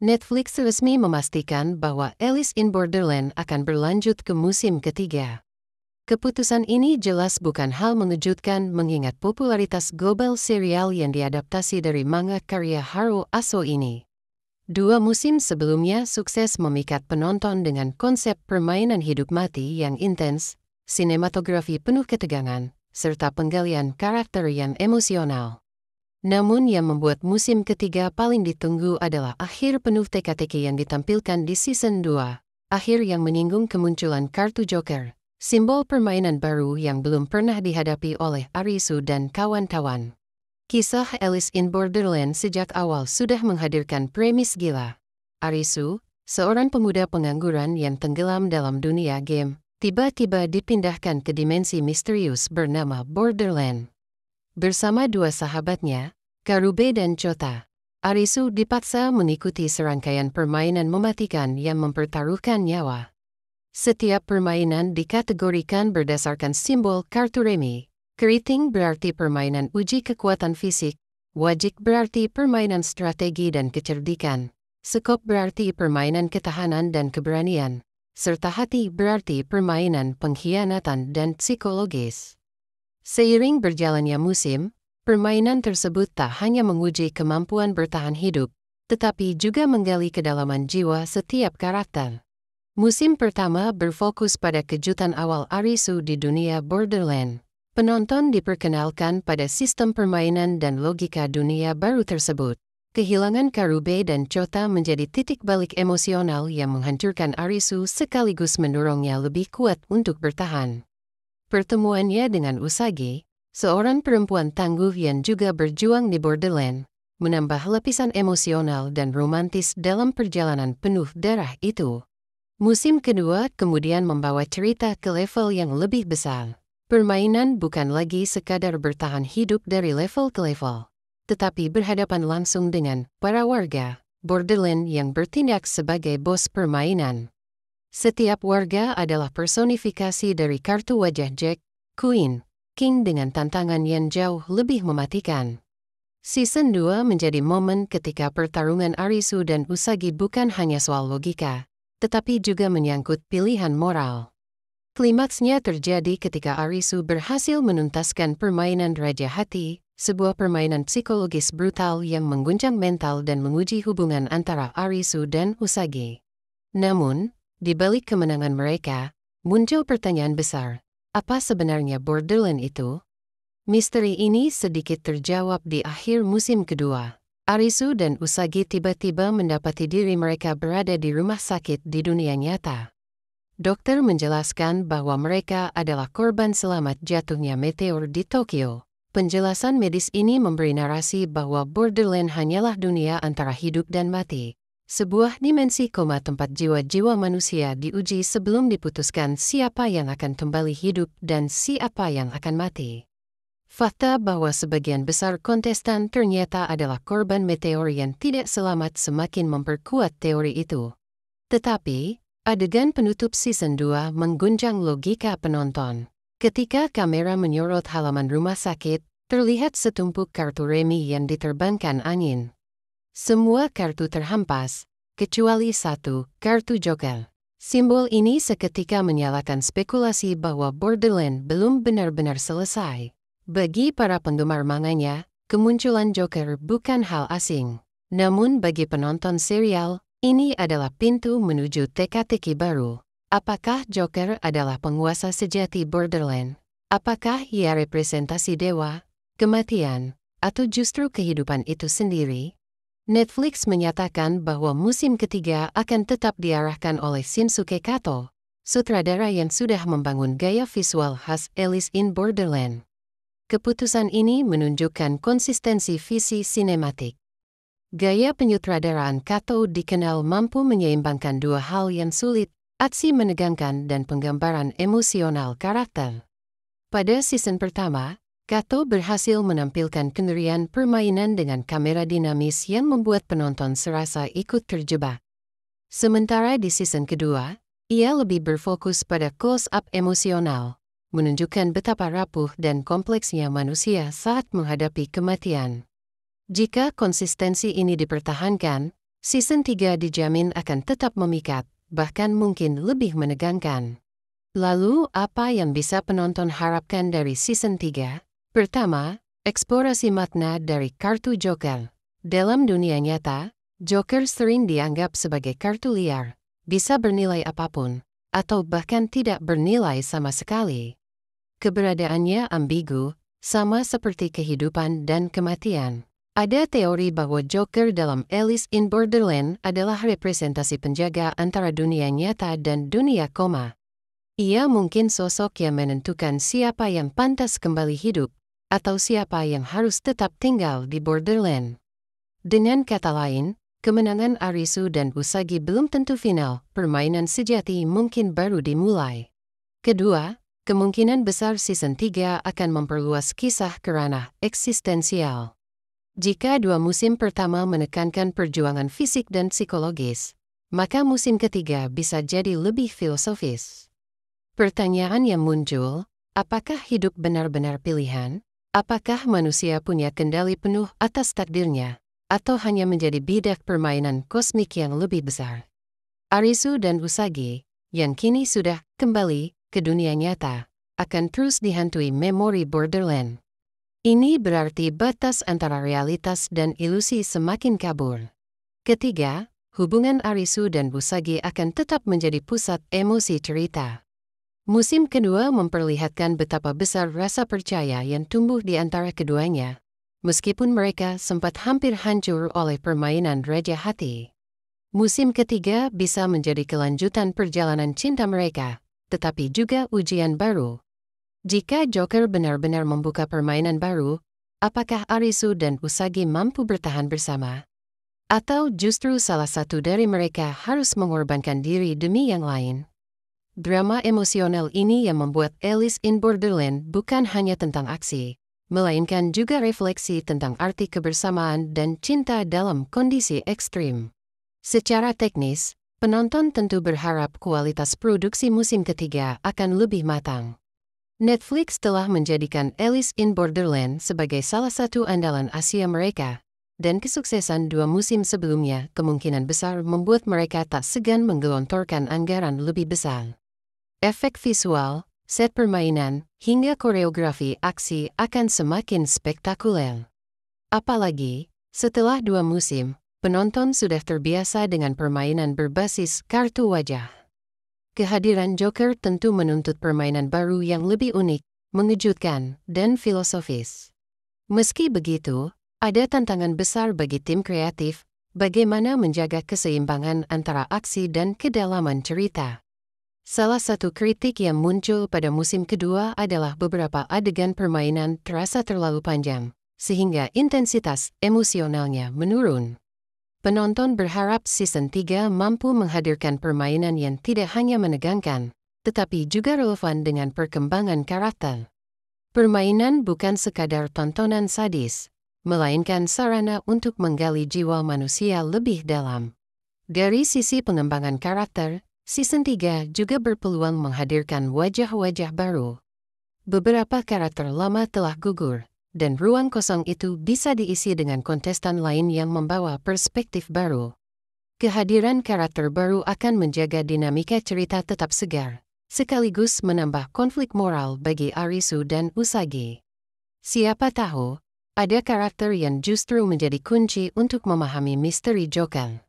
Netflix resmi memastikan bahwa Alice in Borderland akan berlanjut ke musim ketiga. Keputusan ini jelas bukan hal mengejutkan mengingat popularitas global serial yang diadaptasi dari manga karya Haruo Aso ini. 2 musim sebelumnya sukses memikat penonton dengan konsep permainan hidup mati yang intens, sinematografi penuh ketegangan, serta penggalian karakter yang emosional. Namun yang membuat musim ketiga paling ditunggu adalah akhir penuh teka-teki yang ditampilkan di season 2, akhir yang menyinggung kemunculan kartu Joker, simbol permainan baru yang belum pernah dihadapi oleh Arisu dan kawan-kawan. Kisah Alice in Borderland sejak awal sudah menghadirkan premis gila. Arisu, seorang pemuda pengangguran yang tenggelam dalam dunia game, tiba-tiba dipindahkan ke dimensi misterius bernama Borderland. Bersama 2 sahabatnya, Karube dan Chota, Arisu dipaksa mengikuti serangkaian permainan mematikan yang mempertaruhkan nyawa. Setiap permainan dikategorikan berdasarkan simbol kartu remi. Keriting berarti permainan uji kekuatan fisik, wajik berarti permainan strategi dan kecerdikan, sekop berarti permainan ketahanan dan keberanian, serta hati berarti permainan pengkhianatan dan psikologis. Seiring berjalannya musim, permainan tersebut tak hanya menguji kemampuan bertahan hidup, tetapi juga menggali kedalaman jiwa setiap karakter. Musim pertama berfokus pada kejutan awal Arisu di dunia Borderland. Penonton diperkenalkan pada sistem permainan dan logika dunia baru tersebut. Kehilangan Karube dan Chota menjadi titik balik emosional yang menghancurkan Arisu sekaligus mendorongnya lebih kuat untuk bertahan. Pertemuannya dengan Usagi, seorang perempuan tangguh yang juga berjuang di Borderland, menambah lapisan emosional dan romantis dalam perjalanan penuh darah itu. Musim kedua kemudian membawa cerita ke level yang lebih besar. Permainan bukan lagi sekadar bertahan hidup dari level ke level, tetapi berhadapan langsung dengan para warga Borderland yang bertindak sebagai bos permainan. Setiap warga adalah personifikasi dari kartu wajah Jack, Queen, King dengan tantangan yang jauh lebih mematikan. Season 2 menjadi momen ketika pertarungan Arisu dan Usagi bukan hanya soal logika, tetapi juga menyangkut pilihan moral. Klimaksnya terjadi ketika Arisu berhasil menuntaskan permainan Raja Hati, sebuah permainan psikologis brutal yang mengguncang mental dan menguji hubungan antara Arisu dan Usagi. Namun, di balik kemenangan mereka, muncul pertanyaan besar, apa sebenarnya Borderland itu? Misteri ini sedikit terjawab di akhir musim kedua. Arisu dan Usagi tiba-tiba mendapati diri mereka berada di rumah sakit di dunia nyata. Dokter menjelaskan bahwa mereka adalah korban selamat jatuhnya meteor di Tokyo. Penjelasan medis ini memberi narasi bahwa Borderland hanyalah dunia antara hidup dan mati. Sebuah dimensi koma tempat jiwa-jiwa manusia diuji sebelum diputuskan siapa yang akan kembali hidup dan siapa yang akan mati. Fakta bahwa sebagian besar kontestan ternyata adalah korban meteor yang tidak selamat semakin memperkuat teori itu. Tetapi, adegan penutup season 2 mengguncang logika penonton. Ketika kamera menyorot halaman rumah sakit, terlihat setumpuk kartu remi yang diterbangkan angin. Semua kartu terhempas, kecuali 1, kartu Joker. Simbol ini seketika menyalakan spekulasi bahwa Borderland belum benar-benar selesai. Bagi para penggemar manganya, kemunculan Joker bukan hal asing. Namun bagi penonton serial, ini adalah pintu menuju teka-teki baru. Apakah Joker adalah penguasa sejati Borderland? Apakah ia representasi dewa, kematian, atau justru kehidupan itu sendiri? Netflix menyatakan bahwa musim ketiga akan tetap diarahkan oleh Shinsuke Kato, sutradara yang sudah membangun gaya visual khas Alice in Borderland. Keputusan ini menunjukkan konsistensi visi sinematik. Gaya penyutradaraan Kato dikenal mampu menyeimbangkan 2 hal yang sulit, aksi menegangkan dan penggambaran emosional karakter. Pada season pertama, Kato berhasil menampilkan kengerian permainan dengan kamera dinamis yang membuat penonton serasa ikut terjebak. Sementara di season kedua, ia lebih berfokus pada close-up emosional, menunjukkan betapa rapuh dan kompleksnya manusia saat menghadapi kematian. Jika konsistensi ini dipertahankan, season 3 dijamin akan tetap memikat, bahkan mungkin lebih menegangkan. Lalu, apa yang bisa penonton harapkan dari season 3? Pertama, eksplorasi makna dari kartu Joker. Dalam dunia nyata, Joker sering dianggap sebagai kartu liar, bisa bernilai apapun, atau bahkan tidak bernilai sama sekali. Keberadaannya ambigu, sama seperti kehidupan dan kematian. Ada teori bahwa Joker dalam Alice in Borderland adalah representasi penjaga antara dunia nyata dan dunia koma. Ia mungkin sosok yang menentukan siapa yang pantas kembali hidup, atau siapa yang harus tetap tinggal di Borderland. Dengan kata lain, kemenangan Arisu dan Usagi belum tentu final, permainan sejati mungkin baru dimulai. Kedua, kemungkinan besar season 3 akan memperluas kisah ke ranah eksistensial. Jika 2 musim pertama menekankan perjuangan fisik dan psikologis, maka musim ketiga bisa jadi lebih filosofis. Pertanyaan yang muncul, apakah hidup benar-benar pilihan? Apakah manusia punya kendali penuh atas takdirnya? Atau hanya menjadi bidak permainan kosmik yang lebih besar? Arisu dan Usagi, yang kini sudah kembali ke dunia nyata, akan terus dihantui memori Borderland. Ini berarti batas antara realitas dan ilusi semakin kabur. Ketiga, hubungan Arisu dan Usagi akan tetap menjadi pusat emosi cerita. Musim kedua memperlihatkan betapa besar rasa percaya yang tumbuh di antara keduanya, meskipun mereka sempat hampir hancur oleh permainan Raja Hati. Musim ketiga bisa menjadi kelanjutan perjalanan cinta mereka, tetapi juga ujian baru. Jika Joker benar-benar membuka permainan baru, apakah Arisu dan Usagi mampu bertahan bersama? Atau justru salah satu dari mereka harus mengorbankan diri demi yang lain? Drama emosional ini yang membuat Alice in Borderland bukan hanya tentang aksi, melainkan juga refleksi tentang arti kebersamaan dan cinta dalam kondisi ekstrim. Secara teknis, penonton tentu berharap kualitas produksi musim ketiga akan lebih matang. Netflix telah menjadikan Alice in Borderland sebagai salah satu andalan Asia mereka, dan kesuksesan 2 musim sebelumnya kemungkinan besar membuat mereka tak segan menggelontorkan anggaran lebih besar. Efek visual, set permainan, hingga koreografi aksi akan semakin spektakuler. Apalagi, setelah 2 musim, penonton sudah terbiasa dengan permainan berbasis kartu wajah. Kehadiran Joker tentu menuntut permainan baru yang lebih unik, mengejutkan, dan filosofis. Meski begitu, ada tantangan besar bagi tim kreatif, bagaimana menjaga keseimbangan antara aksi dan kedalaman cerita. Salah satu kritik yang muncul pada musim kedua adalah beberapa adegan permainan terasa terlalu panjang, sehingga intensitas emosionalnya menurun. Penonton berharap season 3 mampu menghadirkan permainan yang tidak hanya menegangkan, tetapi juga relevan dengan perkembangan karakter. Permainan bukan sekadar tontonan sadis, melainkan sarana untuk menggali jiwa manusia lebih dalam. Dari sisi pengembangan karakter, season 3 juga berpeluang menghadirkan wajah-wajah baru. Beberapa karakter lama telah gugur, dan ruang kosong itu bisa diisi dengan kontestan lain yang membawa perspektif baru. Kehadiran karakter baru akan menjaga dinamika cerita tetap segar, sekaligus menambah konflik moral bagi Arisu dan Usagi. Siapa tahu, ada karakter yang justru menjadi kunci untuk memahami misteri Joker.